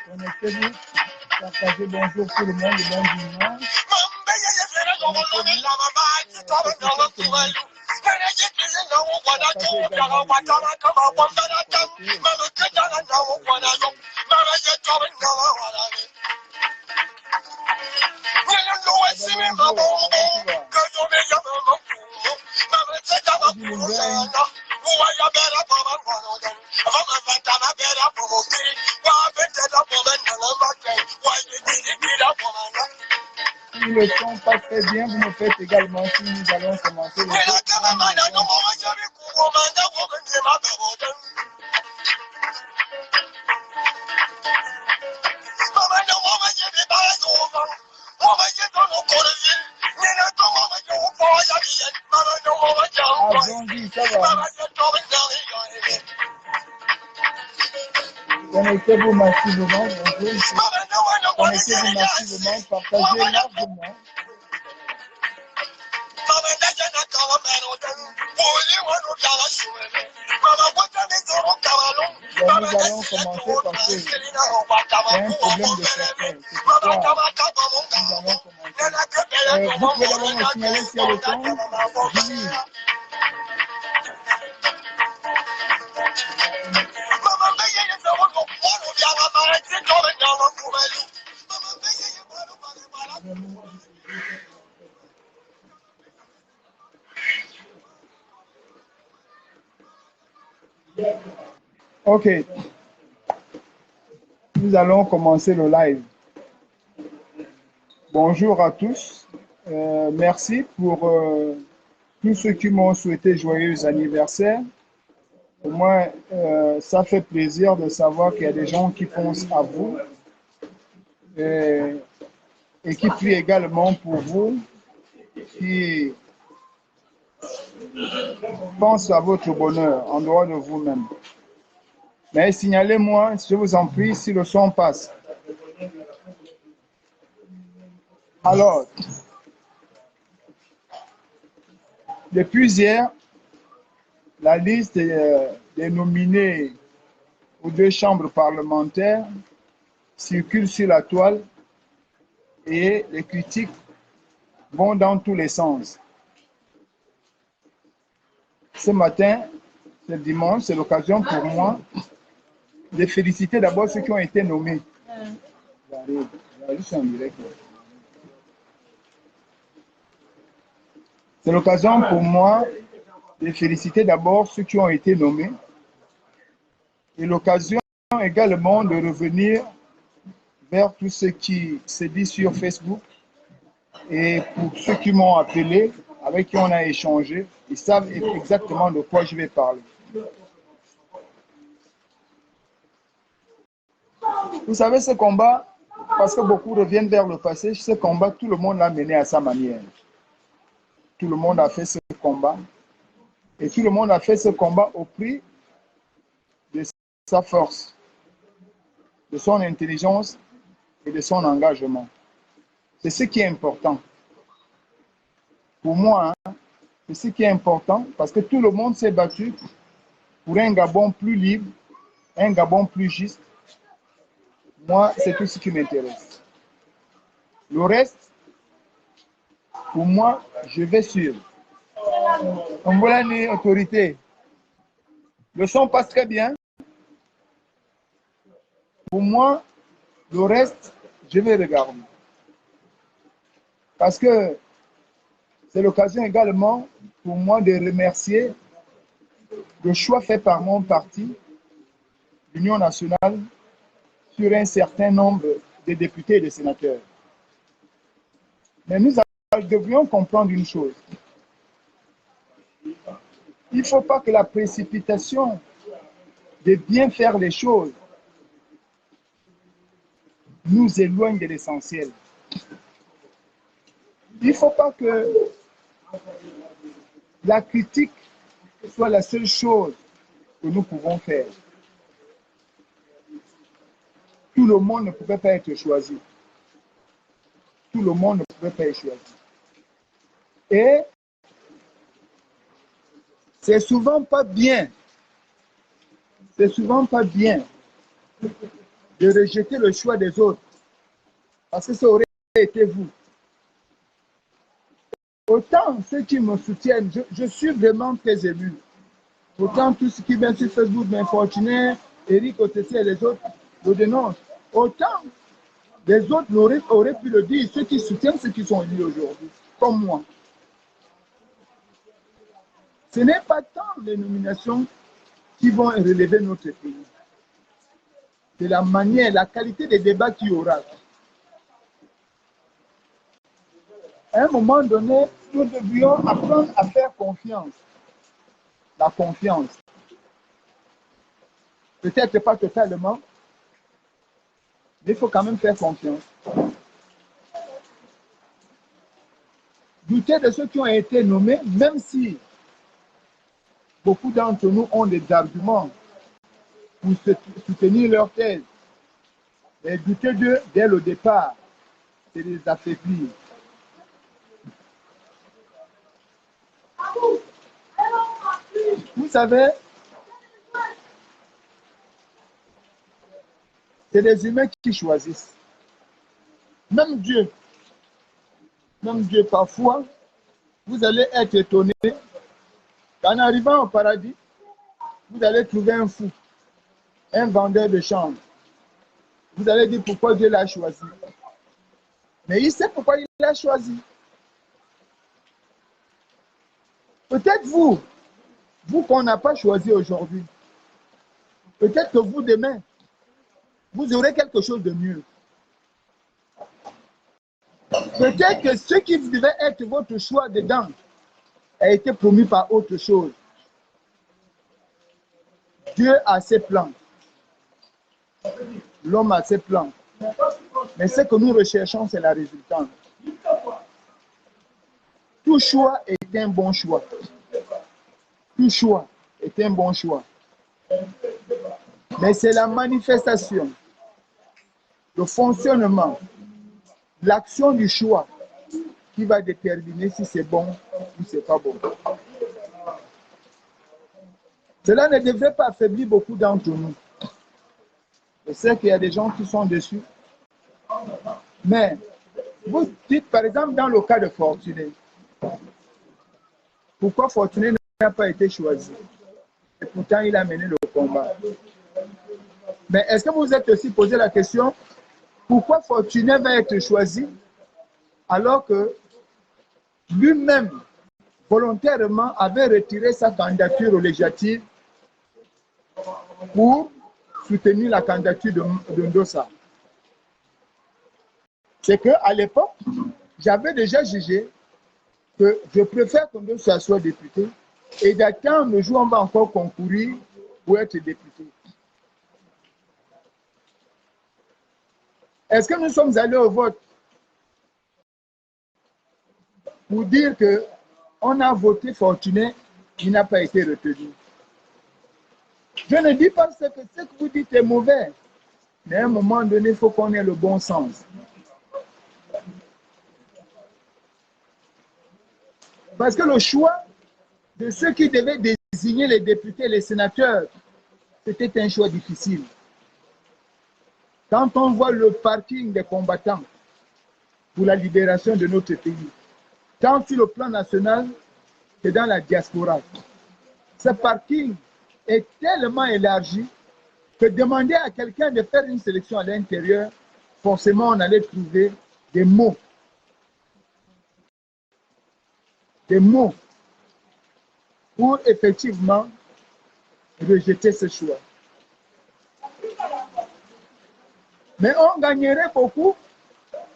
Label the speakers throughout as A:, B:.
A: Connectez-vous, partagez bonjour tout le monde, bon dimanche. Si le son passe très bien, vous me faites également si nous allons commencer le Allons-y, ça va. Connectez-vous massivement, bonjour. Connectez-vous massivement, partagez largement. Bon, nous allons commencer parce que c'est un problème de certains. C'est pourquoi nous allons commencer. Vous pouvez d'abord me signaler s'il y a le son. Julie. Ok, nous allons commencer le live. Bonjour à tous. Merci pour tous ceux qui m'ont souhaité joyeux anniversaire. Pour moi, ça fait plaisir de savoir qu'il y a des gens qui pensent à vous et qui prient également pour vous, qui pensent à votre bonheur en dehors de vous-même. Mais signalez-moi, je vous en prie, si le son passe. Alors, depuis hier, la liste des nominés aux 2 chambres parlementaires circule sur la toile et les critiques vont dans tous les sens. Ce matin, ce dimanche, c'est l'occasion pour moi de féliciter d'abord ceux qui ont été nommés. C'est l'occasion pour moi de féliciter d'abord ceux qui ont été nommés et l'occasion également de revenir vers tout ce qui se dit sur Facebook et pour ceux qui m'ont appelé, avec qui on a échangé, ils savent exactement de quoi je vais parler. Vous savez, ce combat, parce que beaucoup reviennent vers le passé, ce combat, tout le monde l'a mené à sa manière. Tout le monde a fait ce combat. Et tout le monde a fait ce combat au prix de sa force, de son intelligence et de son engagement. C'est ce qui est important. Pour moi, c'est ce qui est important parce que tout le monde s'est battu pour un Gabon plus libre, un Gabon plus juste. Moi, c'est tout ce qui m'intéresse. Le reste, pour moi, je vais suivre. On voit une autorité. Le son passe très bien. Pour moi, le reste, je vais regarder. Parce que c'est l'occasion également pour moi de remercier le choix fait par mon parti, l'Union nationale, sur un certain nombre de députés et de sénateurs. Mais nous devrions comprendre une chose. Il ne faut pas que la précipitation de bien faire les choses nous éloigne de l'essentiel. Il ne faut pas que la critique soit la seule chose que nous pouvons faire. Tout le monde ne pouvait pas être choisi. Tout le monde ne pouvait pas être choisi. Et c'est souvent pas bien c'est souvent pas bien de rejeter le choix des autres, parce que ça aurait été vous. Autant ceux qui me soutiennent, je suis vraiment très ému. Autant tout ce qui vient sur Facebook m'infortuner, Eric Otessi et les autres le dénoncent. Autant les autres auraient pu le dire, ceux qui soutiennent ceux qui sont élus aujourd'hui, comme moi. Ce n'est pas tant les nominations qui vont relever notre pays. C'est la manière, la qualité des débats qu'il y aura. À un moment donné, nous devions apprendre à faire confiance. La confiance. Peut-être pas totalement, mais il faut quand même faire confiance. Douter de ceux qui ont été nommés, même si beaucoup d'entre nous ont des arguments pour soutenir leur thèse, mais douter d'eux dès le départ, c'est les affaiblir. Vous savez, c'est les humains qui choisissent. Même Dieu, parfois, vous allez être étonné qu'en arrivant au paradis, vous allez trouver un fou, un vendeur de chambre. Vous allez dire pourquoi Dieu l'a choisi. Mais il sait pourquoi il l'a choisi. Peut-être vous qu'on n'a pas choisi aujourd'hui, peut-être que vous demain, vous aurez quelque chose de mieux. Peut-être que ce qui devait être votre choix dedans a été promis par autre chose. Dieu a ses plans. L'homme a ses plans. Mais ce que nous recherchons, c'est la résultante. Tout choix est un bon choix. Tout choix est un bon choix. Mais c'est la manifestation, le fonctionnement, l'action du choix qui va déterminer si c'est bon ou c'est pas bon. Cela ne devrait pas affaiblir beaucoup d'entre nous. Je sais qu'il y a des gens qui sont dessus. Mais vous dites, par exemple, dans le cas de Fortuné, pourquoi Fortuné n'a pas été choisi? Et pourtant, il a mené le combat. Mais est-ce que vous êtes aussi posé la question, pourquoi Fortuné va être choisi alors que lui-même, volontairement, avait retiré sa candidature aux législatives pour soutenir la candidature de Ndossa? C'est qu'à l'époque, j'avais déjà jugé que je préfère que Ndossa soit député et d'attendre le jour où on va encore concourir pour être député. Est-ce que nous sommes allés au vote pour dire qu'on a voté Fortuné, il n'a pas été retenu? Je ne dis pas que ce que vous dites est mauvais, mais à un moment donné, il faut qu'on ait le bon sens. Parce que le choix de ceux qui devaient désigner les députés et les sénateurs, c'était un choix difficile. Quand on voit le parking des combattants pour la libération de notre pays, tant sur le plan national que dans la diaspora, ce parking est tellement élargi que demander à quelqu'un de faire une sélection à l'intérieur, forcément on allait trouver des mots. Des mots pour effectivement rejeter ce choix. Mais on gagnerait beaucoup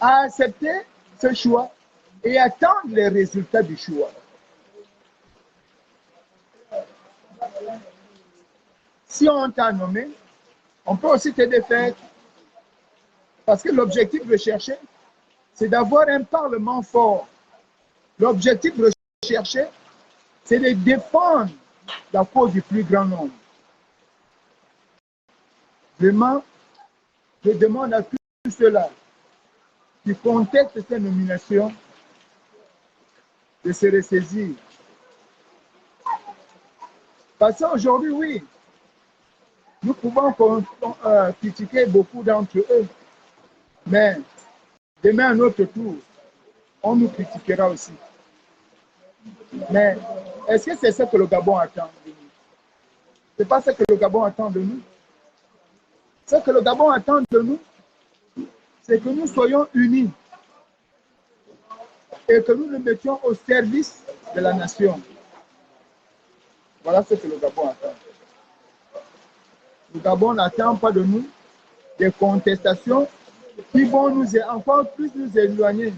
A: à accepter ce choix et attendre les résultats du choix. Si on t'a nommé, on peut aussi te défaire. Parce que l'objectif recherché, c'est d'avoir un parlement fort. L'objectif recherché, c'est de défendre la cause du plus grand nombre. Vraiment, je demande à tous ceux-là qui contestent ces nominations de se ressaisir. Parce qu'aujourd'hui, oui, Nous pouvons critiquer beaucoup d'entre eux, mais demain à notre tour, on nous critiquera aussi. Mais est-ce que c'est ce que le Gabon attend de nous? Ce n'est pas ce que le Gabon attend de nous. Ce que le Gabon attend de nous, c'est que nous soyons unis et que nous nous mettions au service de la nation. Voilà ce que le Gabon attend. Le Gabon n'attend pas de nous des contestations qui vont nous encore plus nous éloigner.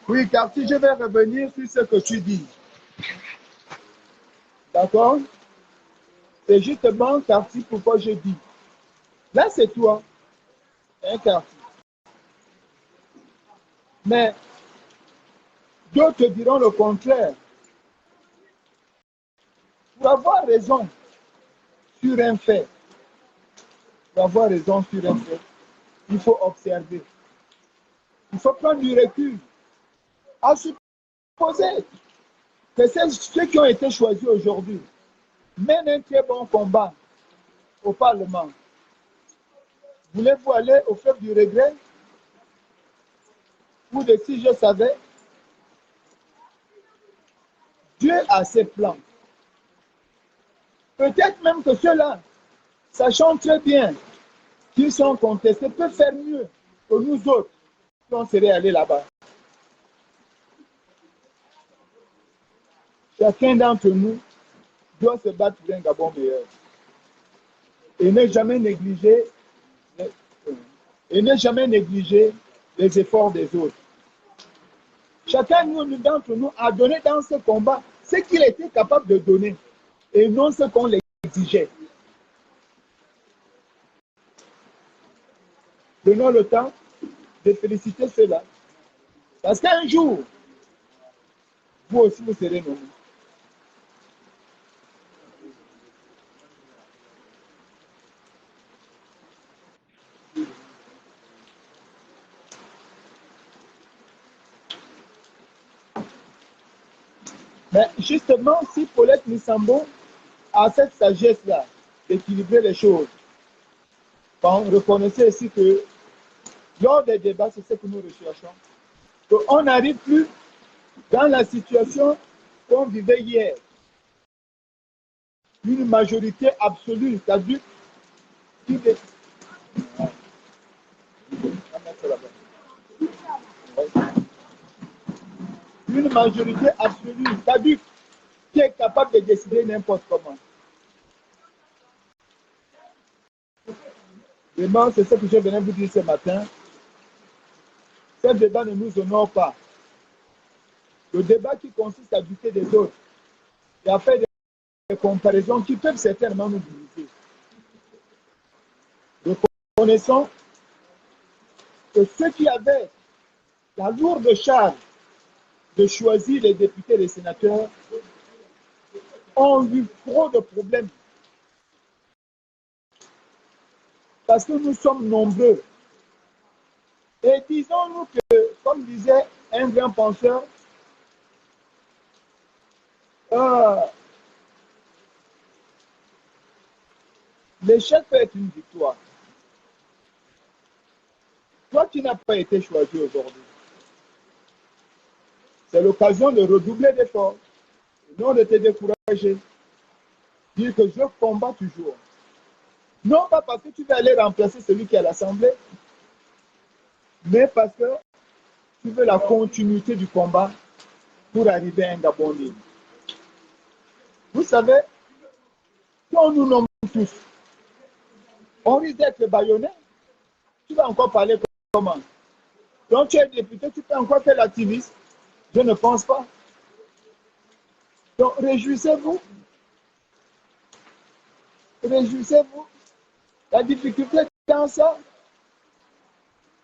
A: Oui, car si je vais revenir sur ce que tu dis, d'accord? C'est justement, Carty, pourquoi je dis. Là, c'est toi, hein, Carty. Mais d'autres diront le contraire. Pour avoir raison sur un fait, il faut observer. Il faut prendre du recul. À supposer que ceux qui ont été choisis aujourd'hui mènent un très bon combat au Parlement. Voulez-vous aller au fleuve du regret? Ou de si je savais? Dieu a ses plans. Peut-être même que ceux-là, sachant très bien qu'ils sont contestés, peuvent faire mieux que nous autres si on serait allés là-bas. Chacun d'entre nous doit se battre pour un Gabon meilleur. Et ne jamais négliger les efforts des autres. Chacun d'entre nous a donné dans ce combat ce qu'il était capable de donner et non ce qu'on l'exigeait. Donnons le temps de féliciter ceux-là. Parce qu'un jour, vous aussi vous serez nommés. Mais justement, si Paulette Missambo a cette sagesse-là d'équilibrer les choses, reconnaissez aussi que lors des débats, c'est ce que nous recherchons, qu'on n'arrive plus dans la situation qu'on vivait hier. Une majorité absolue, c'est-à-dire une majorité absolue, c'est-à-dire qui est capable de décider n'importe comment. Vraiment, c'est ce que je venais vous dire ce matin. Ce débat ne nous honore pas. Le débat qui consiste à douter des autres et à faire des comparaisons qui peuvent certainement nous diviser. Reconnaissons que ceux qui avaient la lourde charge de choisir les députés et les sénateurs ont eu trop de problèmes. Parce que nous sommes nombreux. Et disons-nous que, comme disait un grand penseur, l'échec peut être une victoire. Toi qui n'as pas été choisi aujourd'hui, c'est l'occasion de redoubler d'efforts, non de te décourager. Dire que je combats toujours. Non pas parce que tu vas aller remplacer celui qui est à l'Assemblée, mais parce que tu veux la continuité du combat pour arriver à un Gabon libre. Vous savez, quand nous nommons tous, on risque d'être bâillonné. Tu vas encore parler comment? Donc tu es député, tu peux encore faire l'activiste? Je ne pense pas. Donc réjouissez-vous. Réjouissez-vous. La difficulté dans ça,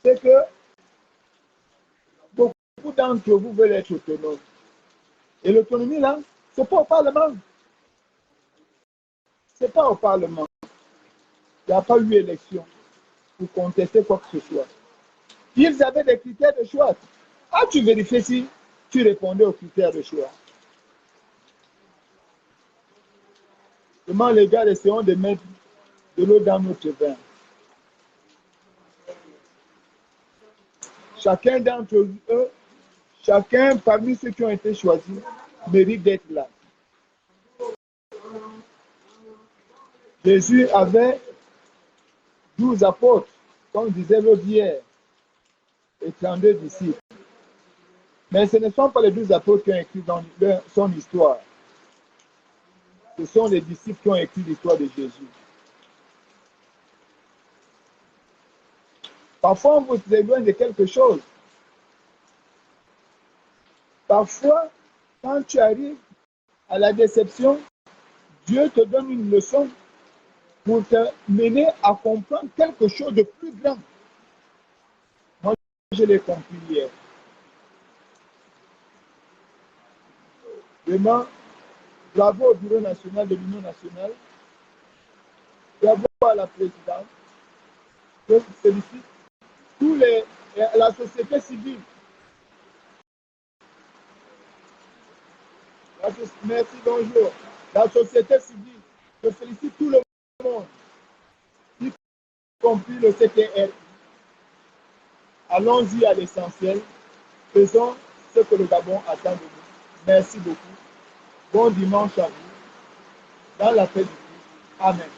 A: c'est que beaucoup d'entre vous veulent être autonomes. Et l'autonomie, là, ce n'est pas au Parlement. Ce n'est pas au Parlement. Il n'y a pas eu élection pour contester quoi que ce soit. Ils avaient des critères de choix. As-tu vérifié si tu répondais aux critères de choix? Comment les gars, essayons de mettre de l'eau dans notre vin. Chacun d'entre eux, chacun parmi ceux qui ont été choisis, mérite d'être là. Jésus avait 12 apôtres, comme disait l'autre hier, et 32 disciples. Mais ce ne sont pas les 12 apôtres qui ont écrit dans son histoire. Ce sont les disciples qui ont écrit l'histoire de Jésus. Parfois, on vous éloigne de quelque chose. Parfois, quand tu arrives à la déception, Dieu te donne une leçon pour te mener à comprendre quelque chose de plus grand. Moi, je l'ai compris hier. Vraiment, bravo au Bureau national de l'Union nationale. Bravo à la présidente. Je félicite la société civile. Merci, bonjour. La société civile. Je félicite tout le monde, y compris le CTR. Allons-y à l'essentiel. Faisons ce que le Gabon attend de nous. Merci beaucoup. Bon dimanche à vous. Dans la paix du Christ. Amen.